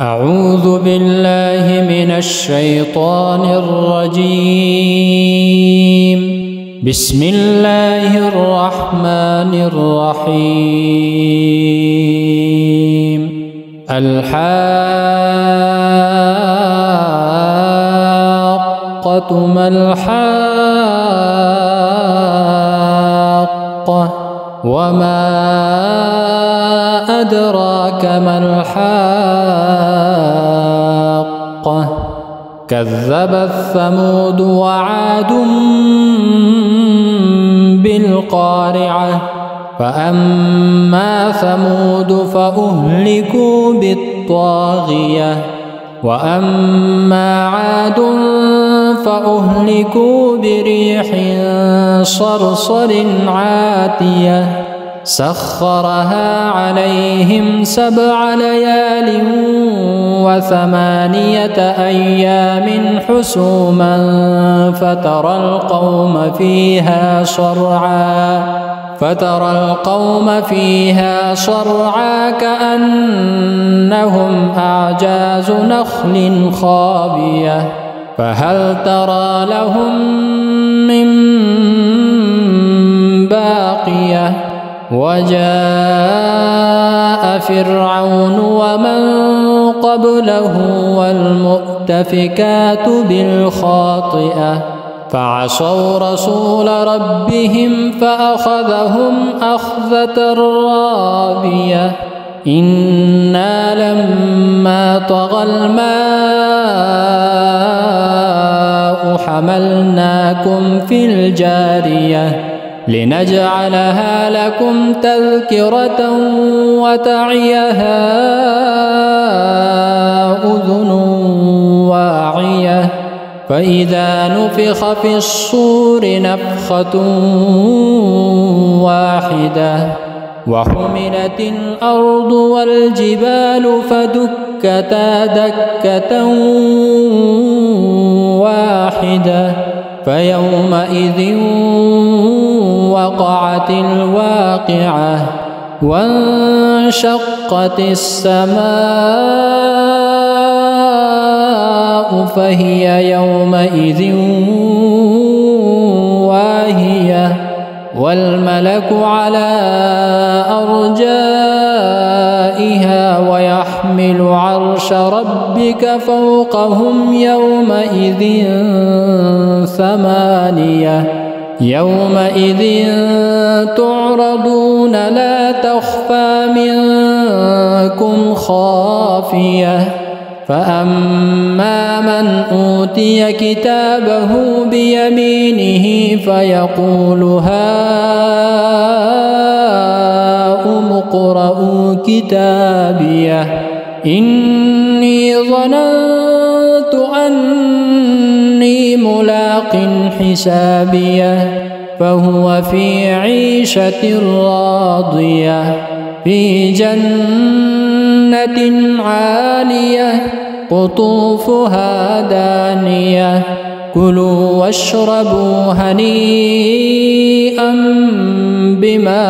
أعوذ بالله من الشيطان الرجيم. بسم الله الرحمن الرحيم. الحاقة ما الحاقة وما أدراك ما الحاقة كذبت ثمود وعاد بالقارعة فأما ثمود فأهلكوا بالطاغية وأما عاد فأهلكوا بريح صرصر عاتية سخرها عليهم 7 ليال و8 أيام حسوما فترى القوم فيها صرعا كأنهم أعجاز نخل خاوية فهل ترى لهم من باقية وجاء فرعون ومن قبله والمؤتفكات بالخاطئة فعصوا رسول ربهم فأخذهم أخذة رابية إنا لما طغى الماء حملناكم في الجارية لنجعلها لكم تذكرة وتعيها أذن واعية فإذا نفخ في الصور نفخة واحدة وحملت الأرض والجبال فدكتا دكة واحدة فيومئذ وقعت الواقعة وانشقت السماء فهي يومئذ واهية والملك على أرجائها ويحمل عرش ربك فوقهم يومئذ 8 يومئذ تعرضون لا تخفى منكم خافية فأما من أوتي كتابه بيمينه فيقول هاؤم اقرءوا كتابيه إني ظننت أني ملاق حسابيه فهو في عيشة راضية في جنة عالية قطوفها دانية كلوا واشربوا هنيئا بما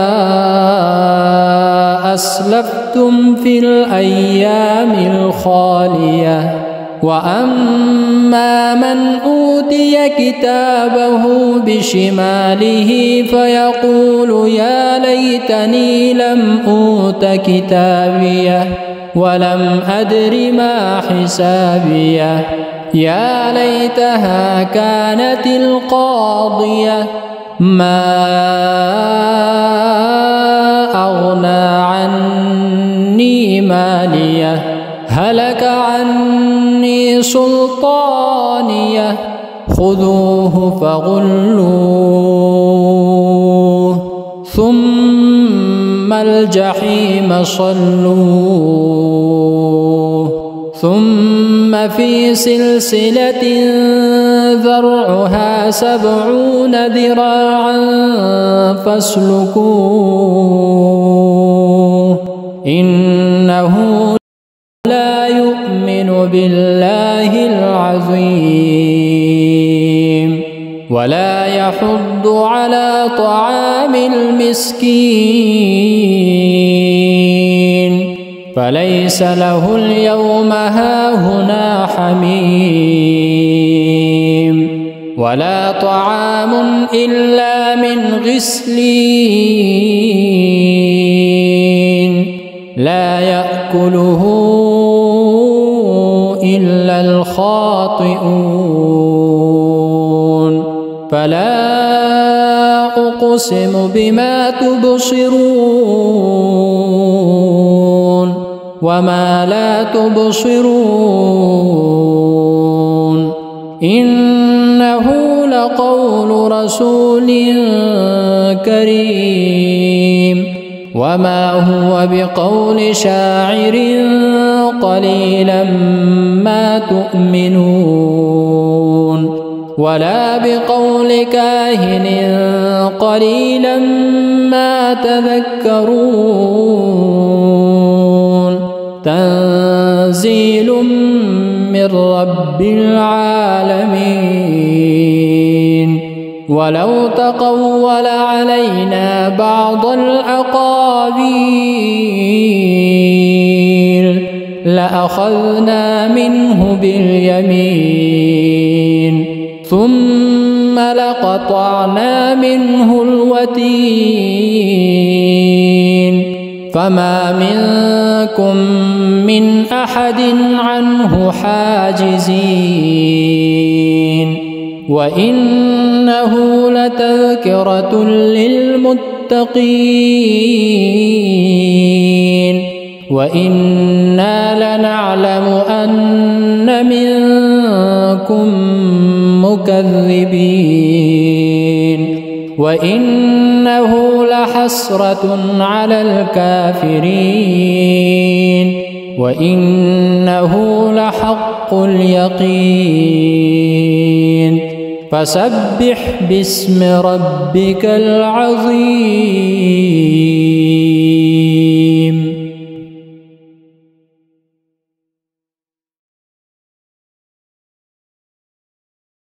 أسلفتم في الأيام الخالية وأما من أوتي كتابه بشماله فيقول يا ليتني لم أوت كتابيه ولم أدر ما حسابيه يا ليتها كانت القاضية ما أغنى عني ماليه هلك عني سلطانيه خذوه فغلوه ثم الجحيم صلوه ثم في سلسلة ذرعها 70 ذراعا فاسلكوه إنه لا يؤمن بالله العظيم ولا يحض على طعام المسكين فليس له اليوم هاهنا حميم ولا طعام إلا من غسلين لا يأكله إلا الخاطئون فلا أقسم بما تبصرون وما لا تبصرون إنه لقول رسول كريم وما هو بقول شاعر قليلا ما تؤمنون ولا بقول كاهن قليلا ما تذكرون تنزيل من رب العالمين ولو تقول علينا بعض الأقاويل لأخذنا منه باليمين ثم لقطعنا منه الوتين فما منكم من أحد عنه حاجزين وإنه لتذكرة للمتقين وإنا لنعلم أن منكم مكذبين وإنه لحسرة على الكافرين وإنه لحق اليقين فسبح باسم ربك العظيم.